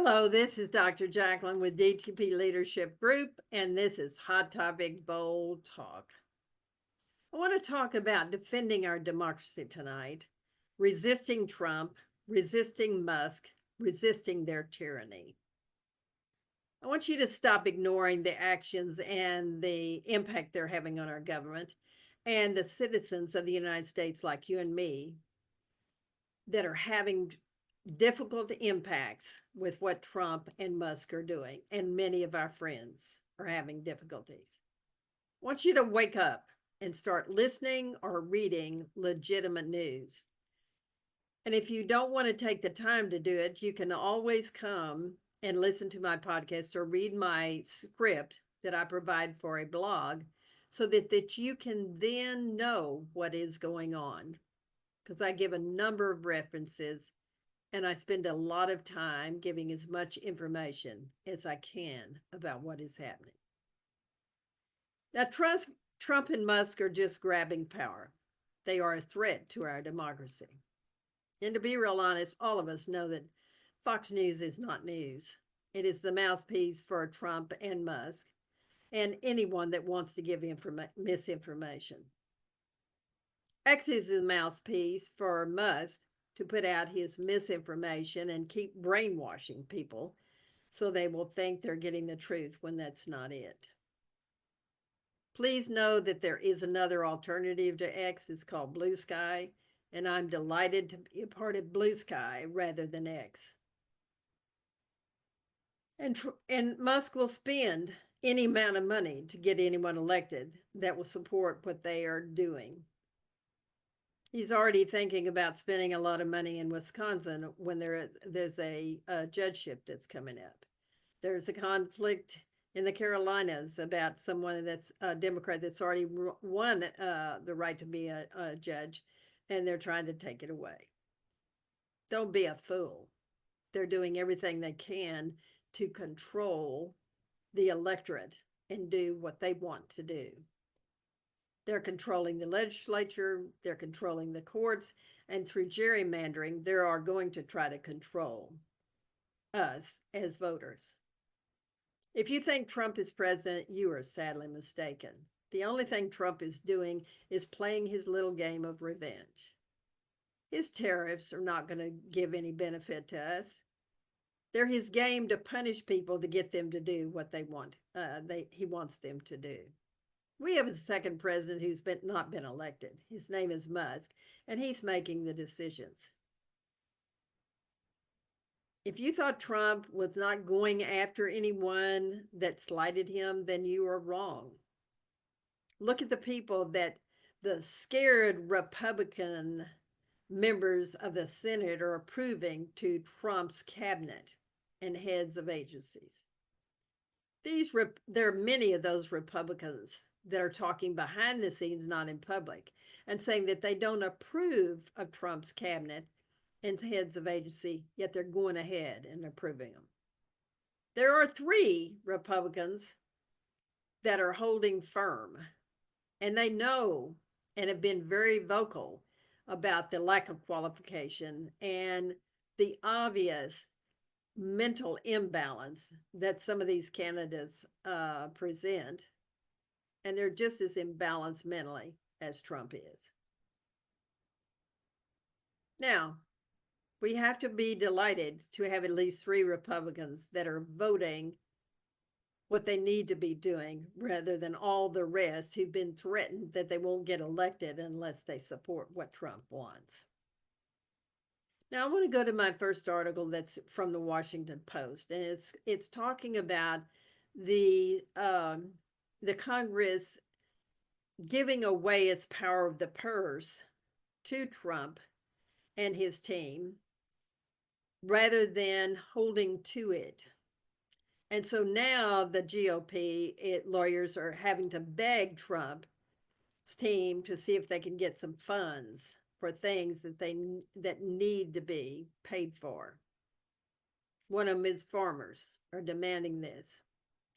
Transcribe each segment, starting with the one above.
Hello, this is Dr. Jacqueline with DTP-Leadership Group, and this is Hot Topic Bold Talk. I want to talk about defending our democracy tonight, resisting Trump, resisting Musk, resisting their tyranny. I want you to stop ignoring the actions and the impact they're having on our government and the citizens of the United States like you and me that are having difficult impacts with what Trump and Musk are doing, and many of our friends are having difficulties. I want you to wake up and start listening or reading legitimate news. And if you don't want to take the time to do it, you can always come and listen to my podcast or read my script that I provide for a blog so that you can then know what is going on. Because I give a number of references and I spend a lot of time giving as much information as I can about what is happening. Now, Trump and Musk are just grabbing power. They are a threat to our democracy. And to be real honest, all of us know that Fox News is not news. It is the mouthpiece for Trump and Musk and anyone that wants to give misinformation. X is the mouthpiece for Musk to put out his misinformation and keep brainwashing people so they will think they're getting the truth when that's not it. Please know that there is another alternative to X. It's called Blue Sky, and I'm delighted to be a part of Blue Sky rather than X. And Musk will spend any amount of money to get anyone elected that will support what they are doing. He's already thinking about spending a lot of money in Wisconsin when there's a judgeship that's coming up. There's a conflict in the Carolinas about someone that's a Democrat that's already won the right to be a judge, and they're trying to take it away. Don't be a fool. They're doing everything they can to control the electorate and do what they want to do. They're controlling the legislature, they're controlling the courts, and through gerrymandering, they are going to try to control us as voters. If you think Trump is president, you are sadly mistaken. The only thing Trump is doing is playing his little game of revenge. His tariffs are not going to give any benefit to us. They're his game to punish people to get them to do what they want. He wants them to do. We have a second president who's not been elected. His name is Musk, and he's making the decisions. If you thought Trump was not going after anyone that slighted him, then you are wrong. Look at the people the scared Republican members of the Senate are approving to Trump's cabinet and heads of agencies. There are many of those Republicans that are talking behind the scenes, not in public, and saying that they don't approve of Trump's cabinet and heads of agency, yet they're going ahead and approving them. There are 3 Republicans that are holding firm, and they know and have been very vocal about the lack of qualification and the obvious mental imbalance that some of these candidates present, and they're just as imbalanced mentally as Trump is. Now, we have to be delighted to have at least 3 Republicans that are voting what they need to be doing rather than all the rest who've been threatened that they won't get elected unless they support what Trump wants. Now, I want to go to my first article that's from the Washington Post, and it's talking about the Congress giving away its power of the purse to Trump and his team rather than holding to it. And so now the GOP lawyers are having to beg Trump's team to see if they can get some funds for things that need to be paid for. One of them is farmers are demanding this.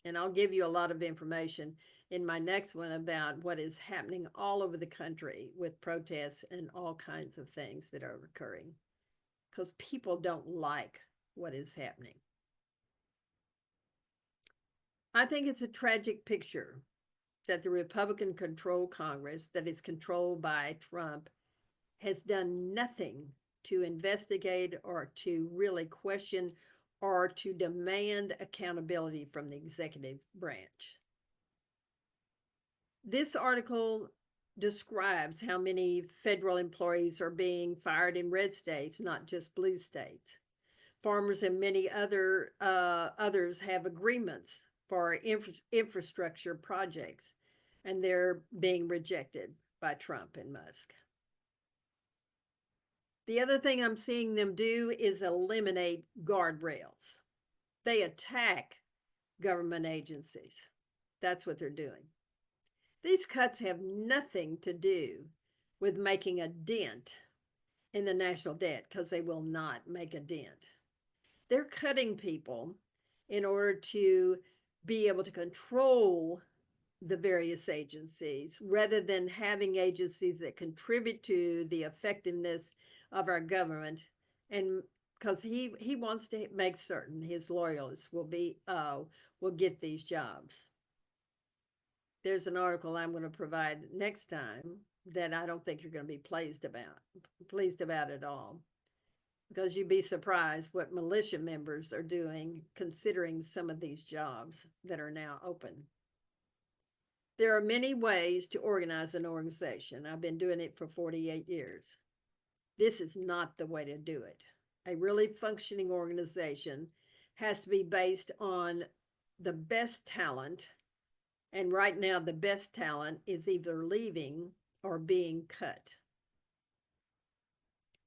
And I'll give you a lot of information in my next one about what is happening all over the country with protests and all kinds of things that are occurring, because people don't like what is happening. I think it's a tragic picture that the Republican controlled Congress, that is controlled by Trump, has done nothing to investigate or to really question or to demand accountability from the executive branch. This article describes how many federal employees are being fired in red states, not just blue states. Farmers and many others have agreements for infrastructure projects, and they're being rejected by Trump and Musk. The other thing I'm seeing them do is eliminate guardrails. They attack government agencies. That's what they're doing. These cuts have nothing to do with making a dent in the national debt, because they will not make a dent. They're cutting people in order to be able to control the various agencies rather than having agencies that contribute to the effectiveness of our government. And because he wants to make certain his loyalists will get these jobs. There's an article I'm going to provide next time that I don't think you're going to be pleased about at all, because you'd be surprised what militia members are doing considering some of these jobs that are now open. There are many ways to organize an organization. I've been doing it for 48 years. This is not the way to do it. A really functioning organization has to be based on the best talent. And right now, the best talent is either leaving or being cut.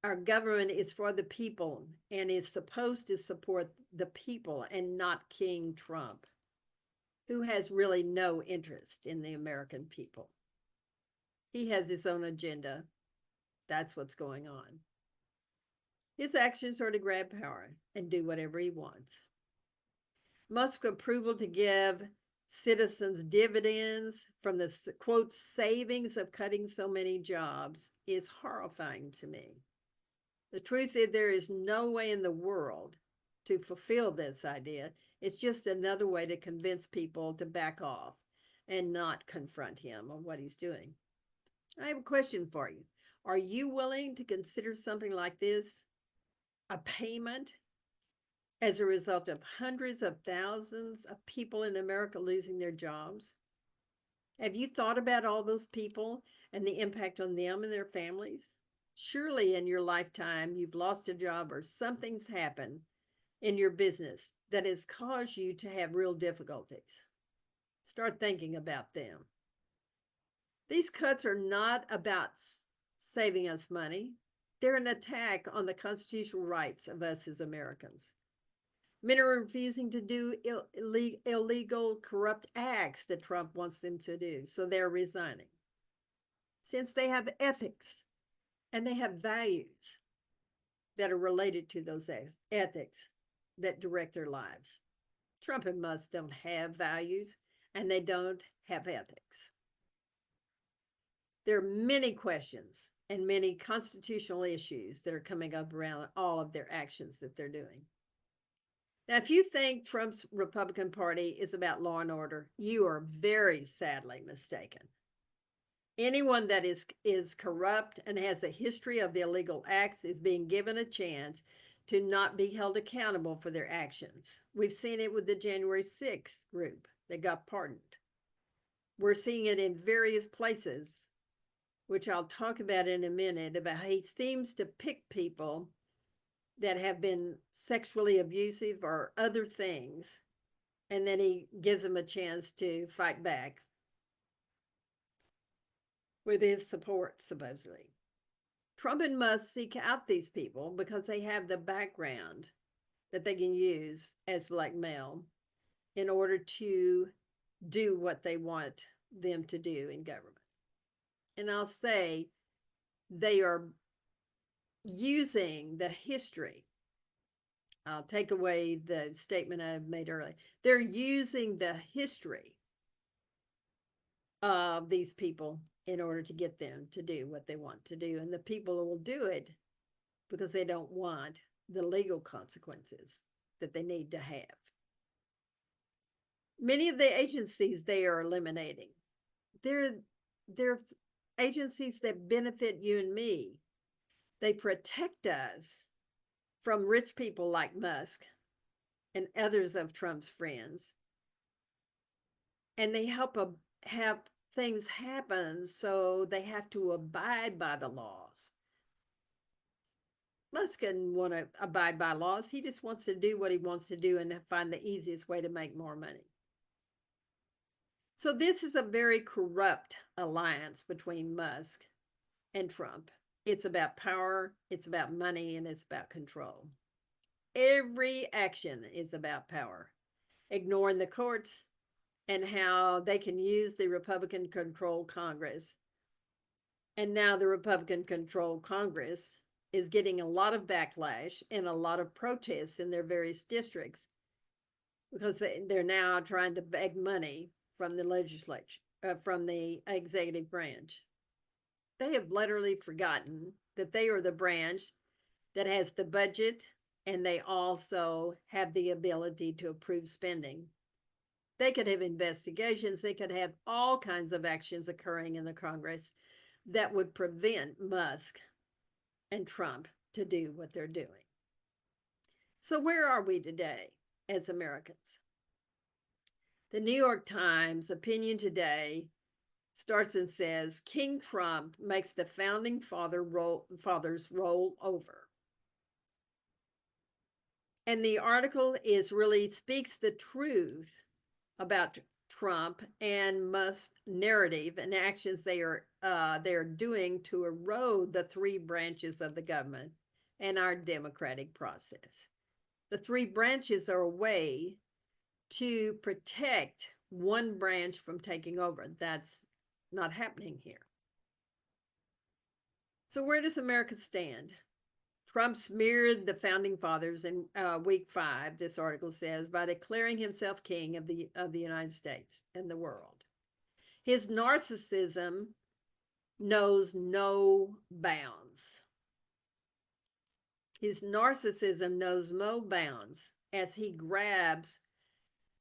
Our government is for the people and is supposed to support the people and not King Trump, who has really no interest in the American people. He has his own agenda. That's what's going on. His actions are to grab power and do whatever he wants. Musk's approval to give citizens dividends from the, quote, savings of cutting so many jobs is horrifying to me. The truth is, there is no way in the world to fulfill this idea. It's just another way to convince people to back off and not confront him on what he's doing. I have a question for you. Are you willing to consider something like this a payment as a result of hundreds of thousands of people in America losing their jobs? Have you thought about all those people and the impact on them and their families? Surely in your lifetime, you've lost a job or something's happened in your business that has caused you to have real difficulties. Start thinking about them. These cuts are not about saving us money. They're an attack on the constitutional rights of us as Americans. Many are refusing to do illegal, corrupt acts that Trump wants them to do, so they're resigning. Since they have ethics and they have values that are related to those ethics that direct their lives. Trump and Musk don't have values, and they don't have ethics. There are many questions and many constitutional issues that are coming up around all of their actions that they're doing. Now, if you think Trump's Republican Party is about law and order, you are very sadly mistaken. Anyone that is corrupt and has a history of illegal acts is being given a chance to not be held accountable for their actions. We've seen it with the January 6th group that got pardoned. We're seeing it in various places, which I'll talk about in a minute, about how he seems to pick people that have been sexually abusive or other things, and then he gives them a chance to fight back with his support, supposedly. Trump and Musk seek out these people because they have the background that they can use as blackmail in order to do what they want them to do in government. And I'll say they are using the history. I'll take away the statement I made earlier. They're using the history of these people in order to get them to do what they want to do. And the people will do it because they don't want the legal consequences that they need to have. Many of the agencies they are eliminating, they're agencies that benefit you and me. They protect us from rich people like Musk and others of Trump's friends. And they have things happen, so they have to abide by the laws. Musk doesn't want to abide by laws. He just wants to do what he wants to do and find the easiest way to make more money. So this is a very corrupt alliance between Musk and Trump. It's about power, it's about money, and it's about control. Every action is about power, ignoring the courts and how they can use the Republican controlled Congress. And now the Republican controlled Congress is getting a lot of backlash and a lot of protests in their various districts because they're now trying to beg money from the legislature, from the executive branch. They have literally forgotten that they are the branch that has the budget and they also have the ability to approve spending. They could have investigations, they could have all kinds of actions occurring in the Congress that would prevent Musk and Trump to do what they're doing. So, where are we today as Americans? The New York Times opinion today starts and says King Trump makes the founding fathers roll over. And the article is really speaks the truth about Trump and Musk's narrative and actions they're doing to erode the three branches of the government and our democratic process. The three branches are a way to protect one branch from taking over. That's not happening here. So where does America stand? Trump smeared the founding fathers in week 5, this article says, by declaring himself king of the United States and the world. His narcissism knows no bounds. His narcissism knows no bounds as he grabs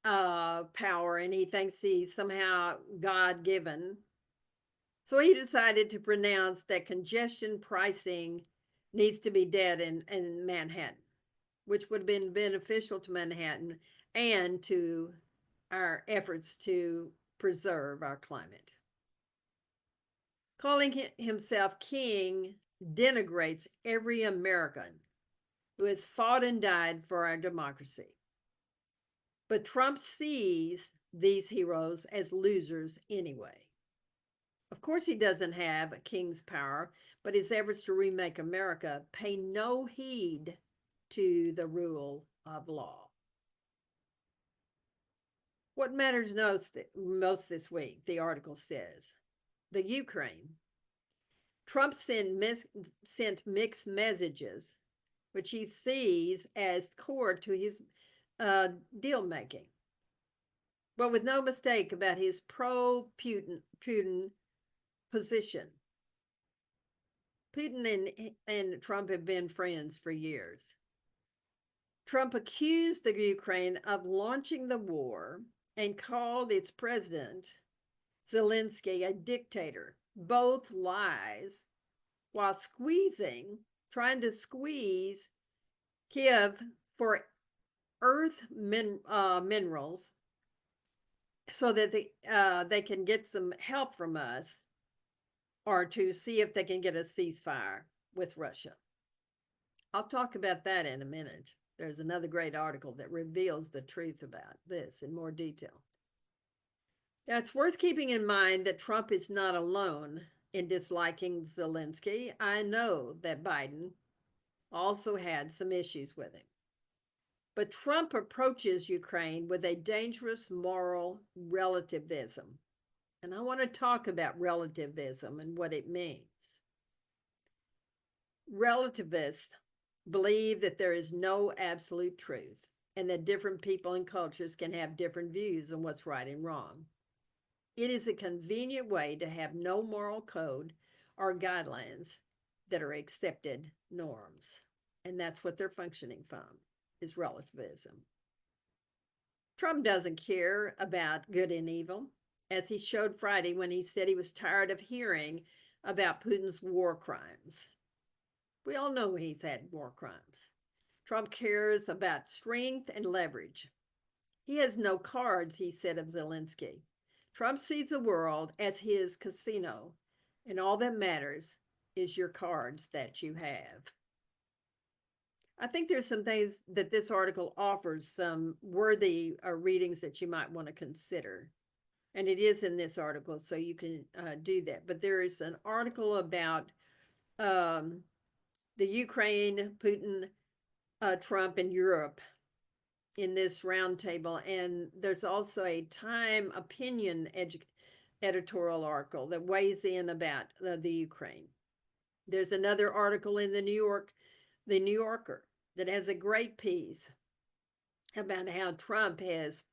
power and he thinks he's somehow God-given. So he decided to pronounce that congestion pricing needs to be dead in Manhattan, which would have been beneficial to Manhattan and to our efforts to preserve our climate. Calling himself king denigrates every American who has fought and died for our democracy. But Trump sees these heroes as losers anyway. Of course, he doesn't have a king's power, but his efforts to remake America pay no heed to the rule of law. What matters most this week, the article says, the Ukraine. Trump sent mixed messages, which he sees as core to his deal making, but with no mistake about his pro-Putin position. Putin and Trump have been friends for years. Trump accused the Ukraine of launching the war and called its president, Zelensky, a dictator. Both lies, while trying to squeeze Kiev for minerals so that they can get some help from us or to see if they can get a ceasefire with Russia. I'll talk about that in a minute. There's another great article that reveals the truth about this in more detail. Now, it's worth keeping in mind that Trump is not alone in disliking Zelensky. I know that Biden also had some issues with him. But Trump approaches Ukraine with a dangerous moral relativism. And I want to talk about relativism and what it means. Relativists believe that there is no absolute truth and that different people and cultures can have different views on what's right and wrong. It is a convenient way to have no moral code or guidelines that are accepted norms. And that's what they're functioning from, is relativism. Trump doesn't care about good and evil, as he showed Friday when he said he was tired of hearing about Putin's war crimes. We all know he's had war crimes. Trump cares about strength and leverage. He has no cards, he said of Zelensky. Trump sees the world as his casino, and all that matters is your cards that you have. I think there's some things that this article offers, some worthy readings that you might want to consider. And it is in this article, so you can do that. But there is an article about the Ukraine, Putin, Trump, and Europe in this roundtable. And there's also a Time opinion editorial article that weighs in about the Ukraine. There's another article in the New Yorker, that has a great piece about how Trump has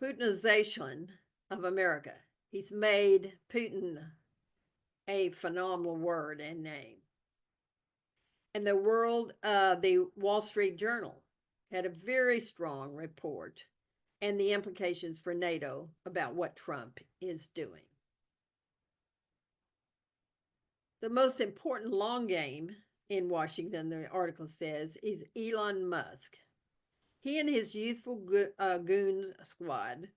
Putinization of America. He's made Putin a phenomenal word and name. And the Wall Street Journal had a very strong report and the implications for NATO about what Trump is doing. The most important long game in Washington, the article says, is Elon Musk. He and his youthful goon squad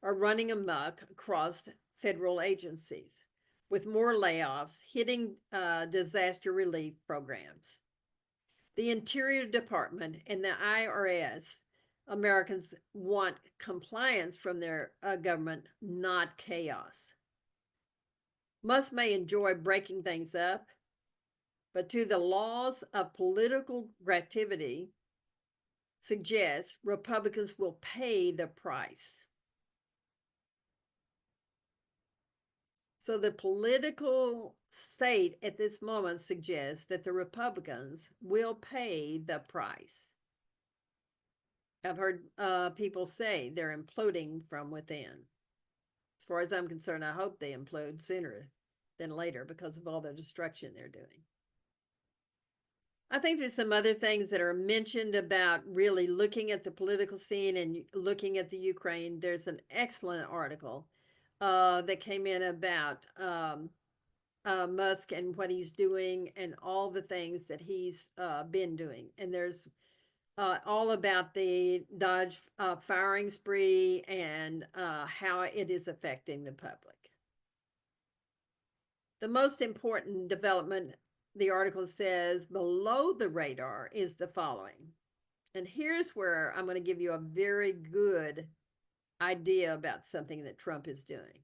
are running amok across federal agencies, with more layoffs hitting disaster relief programs. The Interior Department and the IRS, Americans want compliance from their government, not chaos. Musk may enjoy breaking things up, but to the laws of political activity suggests Republicans will pay the price. So the political state at this moment suggests that the Republicans will pay the price. I've heard people say they're imploding from within. As far as I'm concerned, I hope they implode sooner than later because of all the destruction they're doing. I think there's some other things that are mentioned about really looking at the political scene and looking at the Ukraine. There's an excellent article that came in about Musk and what he's doing and all the things that he's been doing. And there's all about the Dodge firing spree and how it is affecting the public. The most important development, the article says, below the radar is the following. And here's where I'm going to give you a very good idea about something that Trump is doing.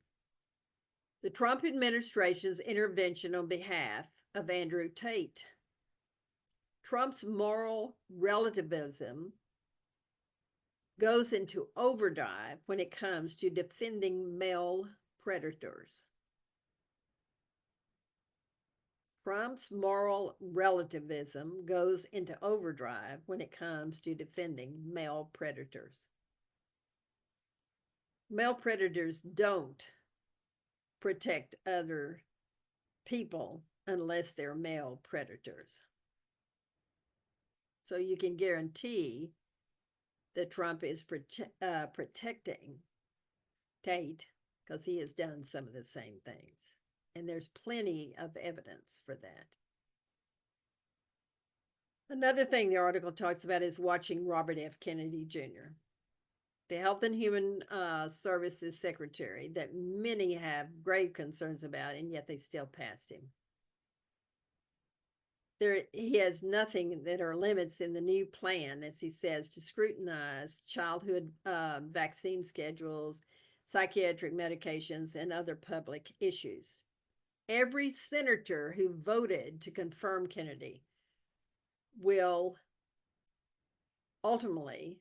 The Trump administration's intervention on behalf of Andrew Tate. Trump's moral relativism goes into overdrive when it comes to defending male predators. Trump's moral relativism goes into overdrive when it comes to defending male predators. Male predators don't protect other people unless they're male predators. So you can guarantee that Trump is protecting Tate because he has done some of the same things. And there's plenty of evidence for that. Another thing the article talks about is watching Robert F. Kennedy Jr., the Health and Human Services Secretary that many have grave concerns about, and yet they still passed him. He has nothing that are limits in the new plan, as he says, to scrutinize childhood vaccine schedules, psychiatric medications, and other public issues. Every senator who voted to confirm Kennedy will ultimately,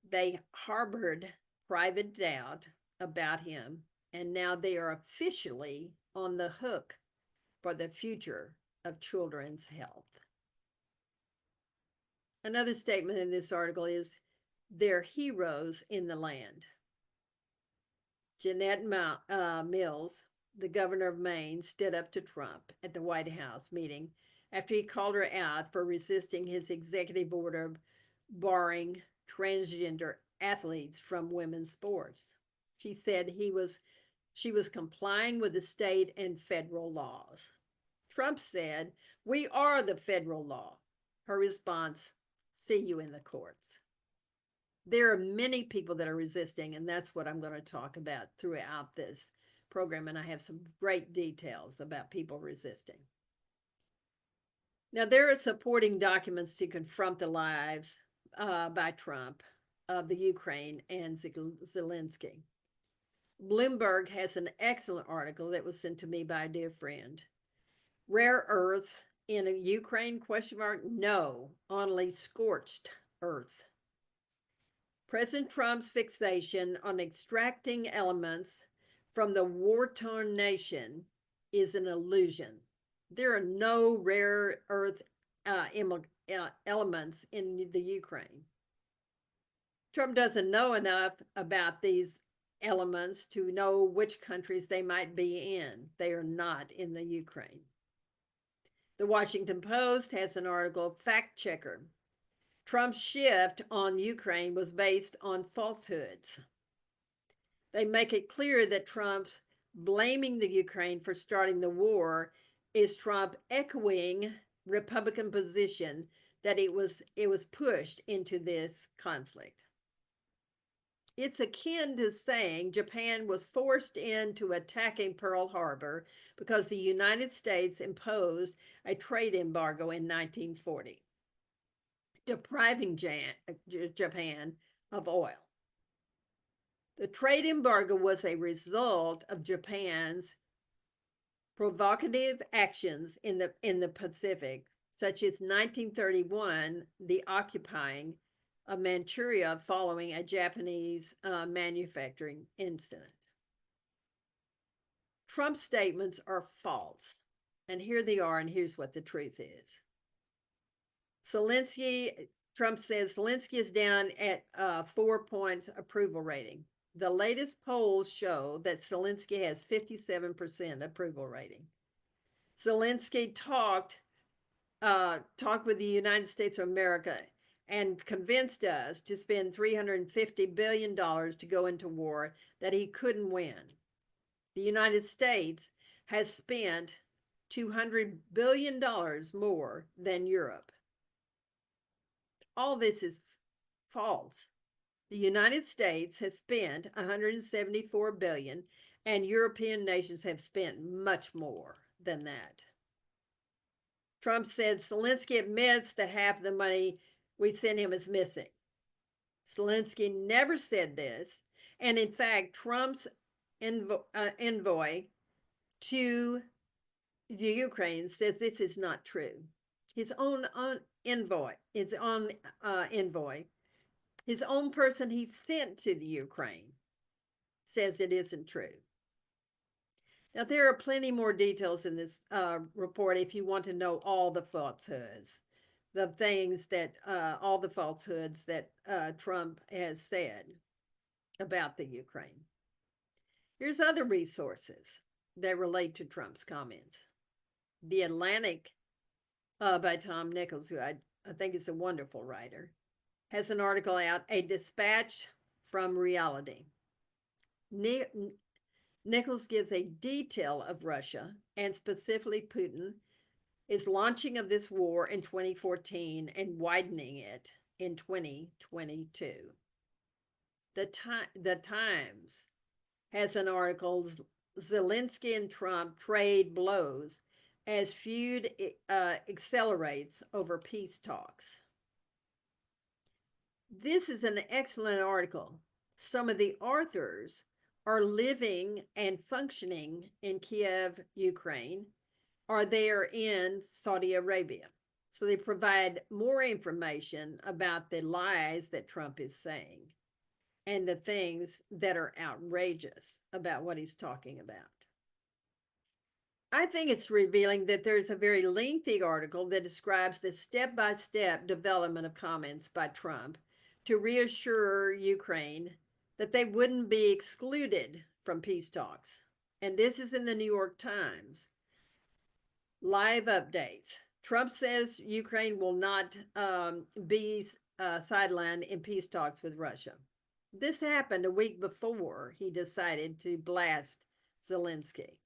they harbored private doubt about him, and now they are officially on the hook for the future of children's health. Another statement in this article is, they're heroes in the land. Jeanette Mills, the governor of Maine, stood up to Trump at the White House meeting after he called her out for resisting his executive order barring transgender athletes from women's sports. She said she was complying with the state and federal laws. Trump said, "We are the federal law." Her response, "See you in the courts." There are many people that are resisting, and that's what I'm going to talk about throughout this program. And I have some great details about people resisting. Now, there are supporting documents to confront the lies by Trump of the Ukraine and Zelensky. Bloomberg has an excellent article that was sent to me by a dear friend. Rare earths in Ukraine, question mark? No, only scorched earth. President Trump's fixation on extracting elements from the war-torn nation is an illusion. There are no rare earth elements in the Ukraine. Trump doesn't know enough about these elements to know which countries they might be in. They are not in the Ukraine. The Washington Post has an article, Fact Checker. Trump's shift on Ukraine was based on falsehoods. They make it clear that Trump's blaming the Ukraine for starting the war is Trump echoing Republican position that it was pushed into this conflict. It's akin to saying Japan was forced into attacking Pearl Harbor because the United States imposed a trade embargo in 1940, depriving Japan of oil. The trade embargo was a result of Japan's provocative actions in the Pacific, such as 1931, the occupying of Manchuria following a Japanese manufacturing incident. Trump's statements are false, and here they are, and here's what the truth is. Trump says Zelensky is down at 4 points approval rating. The latest polls show that Zelensky has 57% approval rating. Zelensky talked with the United States of America and convinced us to spend $350 billion to go into war that he couldn't win. The United States has spent $200 billion more than Europe. All this is false. The United States has spent $174 billion, and European nations have spent much more than that. Trump said Zelensky admits that half the money we sent him is missing. Zelensky never said this, and in fact, Trump's envoy to the Ukraine says this is not true. His own envoy, his own person he sent to the Ukraine says it isn't true. Now, there are plenty more details in this report if you want to know all the falsehoods, all the falsehoods that Trump has said about the Ukraine. Here's other resources that relate to Trump's comments. The Atlantic by Tom Nichols, who I think is a wonderful writer, has an article out, A Dispatch from Reality. Nichols gives a detail of Russia, and specifically Putin, is launching of this war in 2014 and widening it in 2022. The Times has an article, Zelensky and Trump trade blows as feud accelerates over peace talks. This is an excellent article. Some of the authors are living and functioning in Kiev, Ukraine, or they are in Saudi Arabia. So they provide more information about the lies that Trump is saying and the things that are outrageous about what he's talking about. I think it's revealing that there's a very lengthy article that describes the step-by-step development of comments by Trump to reassure Ukraine that they wouldn't be excluded from peace talks. And this is in the New York Times. Live updates. Trump says Ukraine will not be sidelined in peace talks with Russia. This happened a week before he decided to blast Zelensky.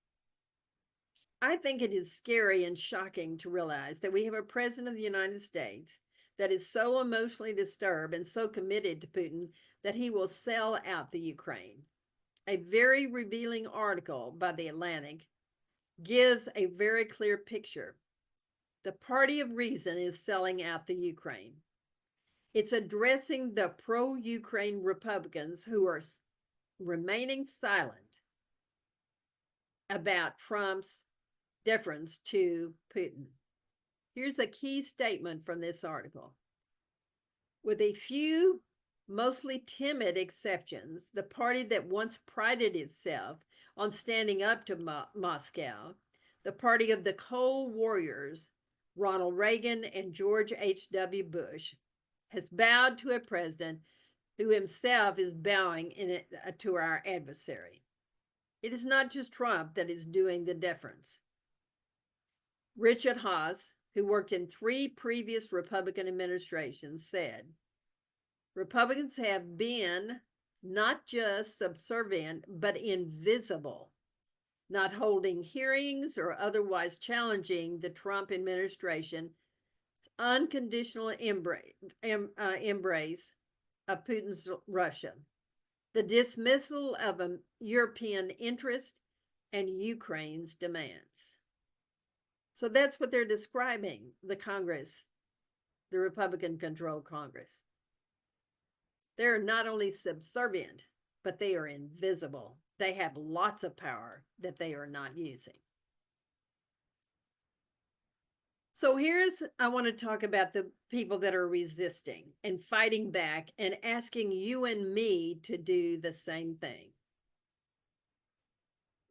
I think it is scary and shocking to realize that we have a president of the United States that is so emotionally disturbed and so committed to Putin that he will sell out the Ukraine. A very revealing article by The Atlantic gives a very clear picture. The party of reason is selling out the Ukraine. It's addressing the pro-Ukraine Republicans who are remaining silent about Trump's deference to Putin. Here's a key statement from this article. With a few mostly timid exceptions, the party that once prided itself on standing up to Moscow, the party of the Cold Warriors, Ronald Reagan and George H.W. Bush, has bowed to a president who himself is bowing to our adversary. It is not just Trump that is doing the deference. Richard Haass, who worked in 3 previous Republican administrations, said, Republicans have been not just subservient, but invisible, not holding hearings or otherwise challenging the Trump administration's unconditional embrace of Putin's Russia, the dismissal of European interest, and Ukraine's demands. So that's what they're describing, the Congress, the Republican-controlled Congress. They're not only subservient, but they are invisible. They have lots of power that they are not using. So I want to talk about the people that are resisting and fighting back and asking you and me to do the same thing.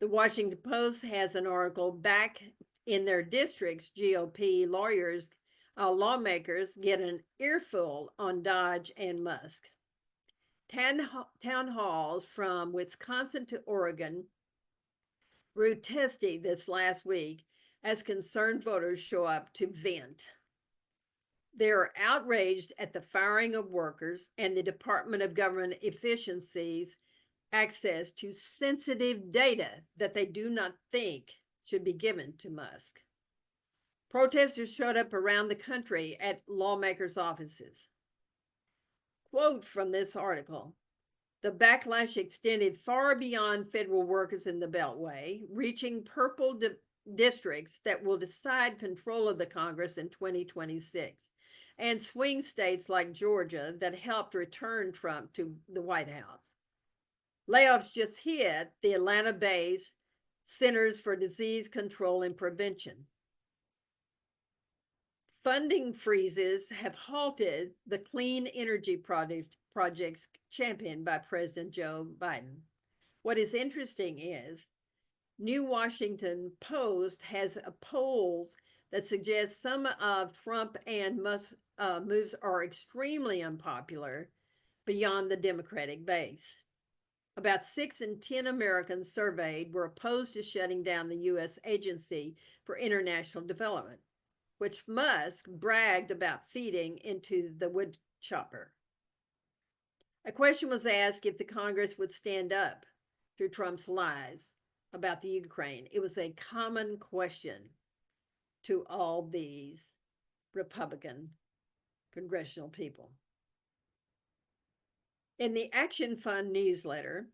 The Washington Post has an article, back in their districts, GOP lawmakers get an earful on Dodge and Musk. Town halls from Wisconsin to Oregon grew testy this last week as concerned voters show up to vent. They are outraged at the firing of workers and the Department of Government Efficiency's access to sensitive data that they do not think should be given to Musk. Protesters showed up around the country at lawmakers' offices. Quote from this article, the backlash extended far beyond federal workers in the Beltway, reaching purple districts that will decide control of the Congress in 2026, and swing states like Georgia that helped return Trump to the White House. Layoffs just hit the Atlanta-based Centers for Disease Control and Prevention. Funding freezes have halted the clean energy projects championed by President Joe Biden. What is interesting is New Washington Post has polls that suggest some of Trump and Musk moves are extremely unpopular beyond the Democratic base. About 6 in 10 Americans surveyed were opposed to shutting down the U.S. Agency for International Development, which Musk bragged about feeding into the wood chopper. A question was asked if the Congress would stand up to Trump's lies about the Ukraine. It was a common question to all these Republican congressional people. In the Action Fund newsletter,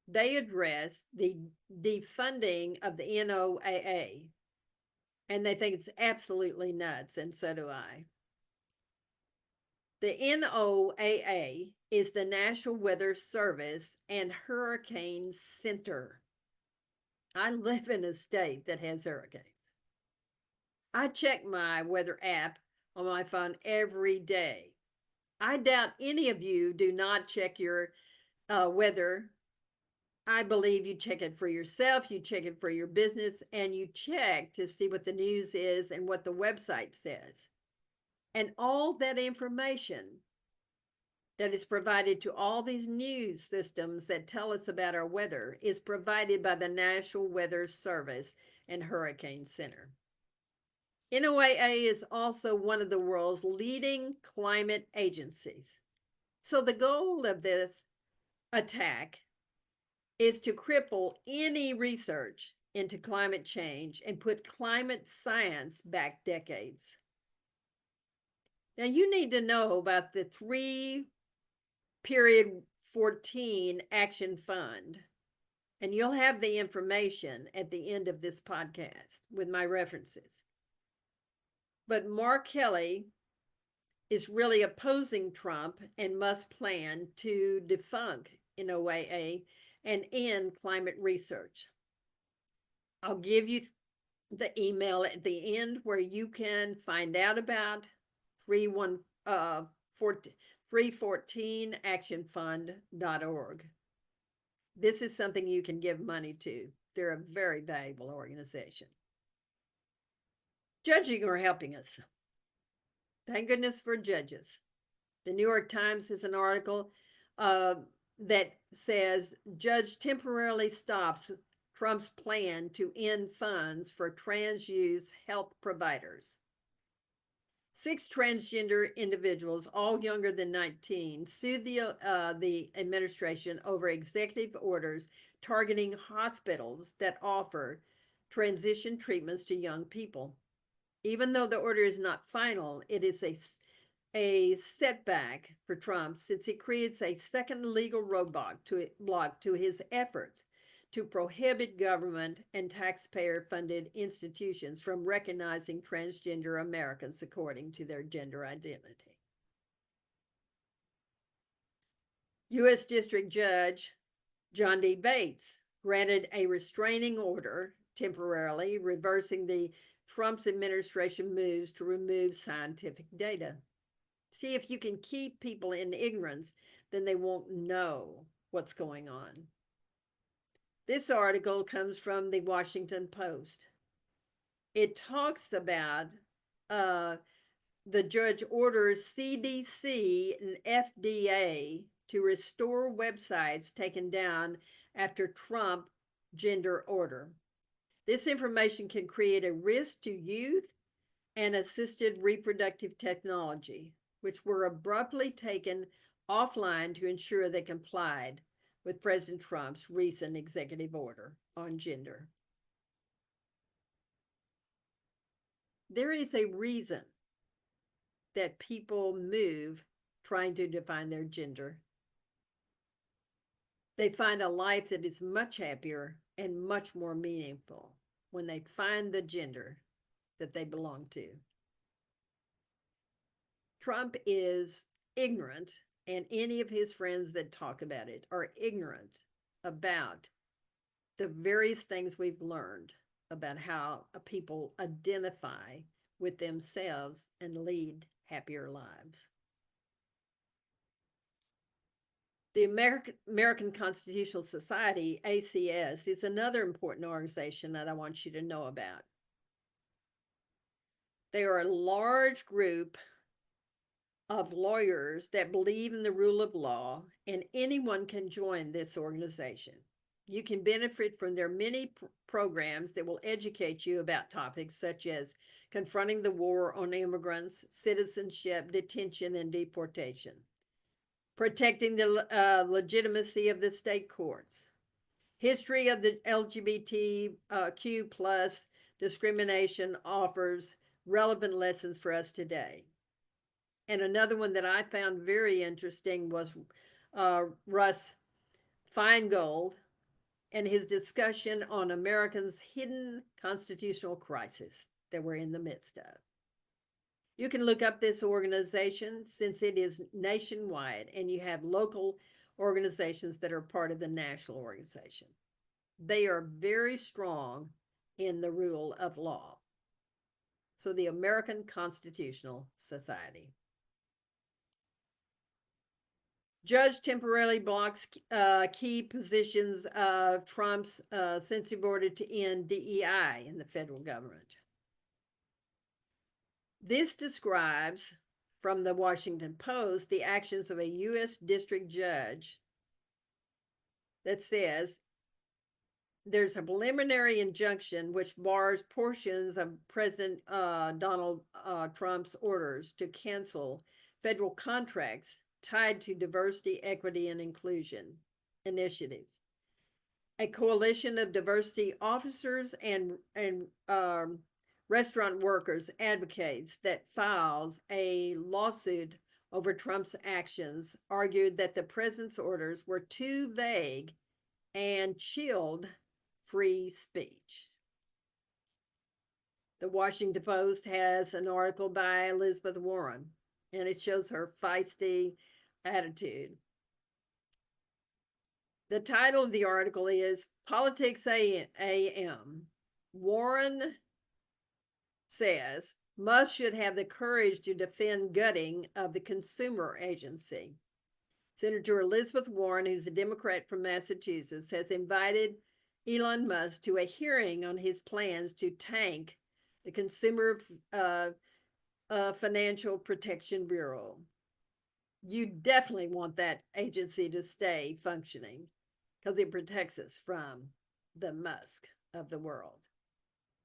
they address the defunding of the NOAA, and they think it's absolutely nuts, and so do I. The NOAA is the National Weather Service and Hurricane Center. I live in a state that has hurricanes. I check my weather app on my phone every day. I doubt any of you do not check your weather. I believe you check it for yourself, you check it for your business, and you check to see what the news is and what the website says. And all that information that is provided to all these news systems that tell us about our weather is provided by the National Weather Service and Hurricane Center. NOAA is also one of the world's leading climate agencies. So the goal of this attack is to cripple any research into climate change and put climate science back decades. Now, you need to know about the 3.14 Action Fund, and you'll have the information at the end of this podcast with my references. But Mark Healy is really opposing Trump and Musk's plan to defunk NOAA and end climate research. I'll give you the email at the end where you can find out about 314actionfund.org. This is something you can give money to. They're a very valuable organization. Judging are helping us. Thank goodness for judges. The New York Times has an article that says judge temporarily stops Trump's plan to end funds for trans youth health providers. 6 transgender individuals, all younger than 19, sued the administration over executive orders targeting hospitals that offer transition treatments to young people. Even though the order is not final, it is a setback for Trump since it creates a second legal roadblock to his efforts to prohibit government and taxpayer-funded institutions from recognizing transgender Americans according to their gender identity. U.S. District Judge John D. Bates granted a restraining order temporarily, reversing the Trump's administration moves to remove scientific data. See, if you can keep people in ignorance, then they won't know what's going on. This article comes from the Washington Post. It talks about the judge orders CDC and FDA to restore websites taken down after Trump gender order. This information can create a risk to youth and assisted reproductive technology, which were abruptly taken offline to ensure they complied with President Trump's recent executive order on gender. There is a reason that people move trying to define their gender. They find a life that is much happier and much more meaningful when they find the gender that they belong to. Trump is ignorant, and any of his friends that talk about it are ignorant about the various things we've learned about how people identify with themselves and lead happier lives. The American Constitutional Society, ACS, is another important organization that I want you to know about. They are a large group of lawyers that believe in the rule of law, and anyone can join this organization. You can benefit from their many programs that will educate you about topics such as confronting the war on immigrants, citizenship, detention, and deportation, protecting the legitimacy of the state courts, history of the LGBTQ plus discrimination offers relevant lessons for us today. And another one that I found very interesting was Russ Feingold and his discussion on Americans' hidden constitutional crisis that we're in the midst of. You can look up this organization since it is nationwide, and you have local organizations that are part of the national organization. They are very strong in the rule of law. So the American Constitutional Society. Judge temporarily blocks key positions of Trump's sensitive order to end DEI in the federal government. This describes, from the Washington Post, the actions of a U.S. district judge that says there's a preliminary injunction which bars portions of President Donald Trump's orders to cancel federal contracts tied to diversity, equity, and inclusion initiatives. A coalition of diversity officers and restaurant workers advocates that files a lawsuit over Trump's actions argued that the president's orders were too vague and chilled free speech. The Washington Post has an article by Elizabeth Warren, and it shows her feisty attitude. The title of the article is Politics AM. Warren says Musk should have the courage to defend gutting of the consumer agency. Senator Elizabeth Warren, who's a Democrat from Massachusetts, has invited Elon Musk to a hearing on his plans to tank the Consumer Financial Protection Bureau. You definitely want that agency to stay functioning because it protects us from the Musk of the world.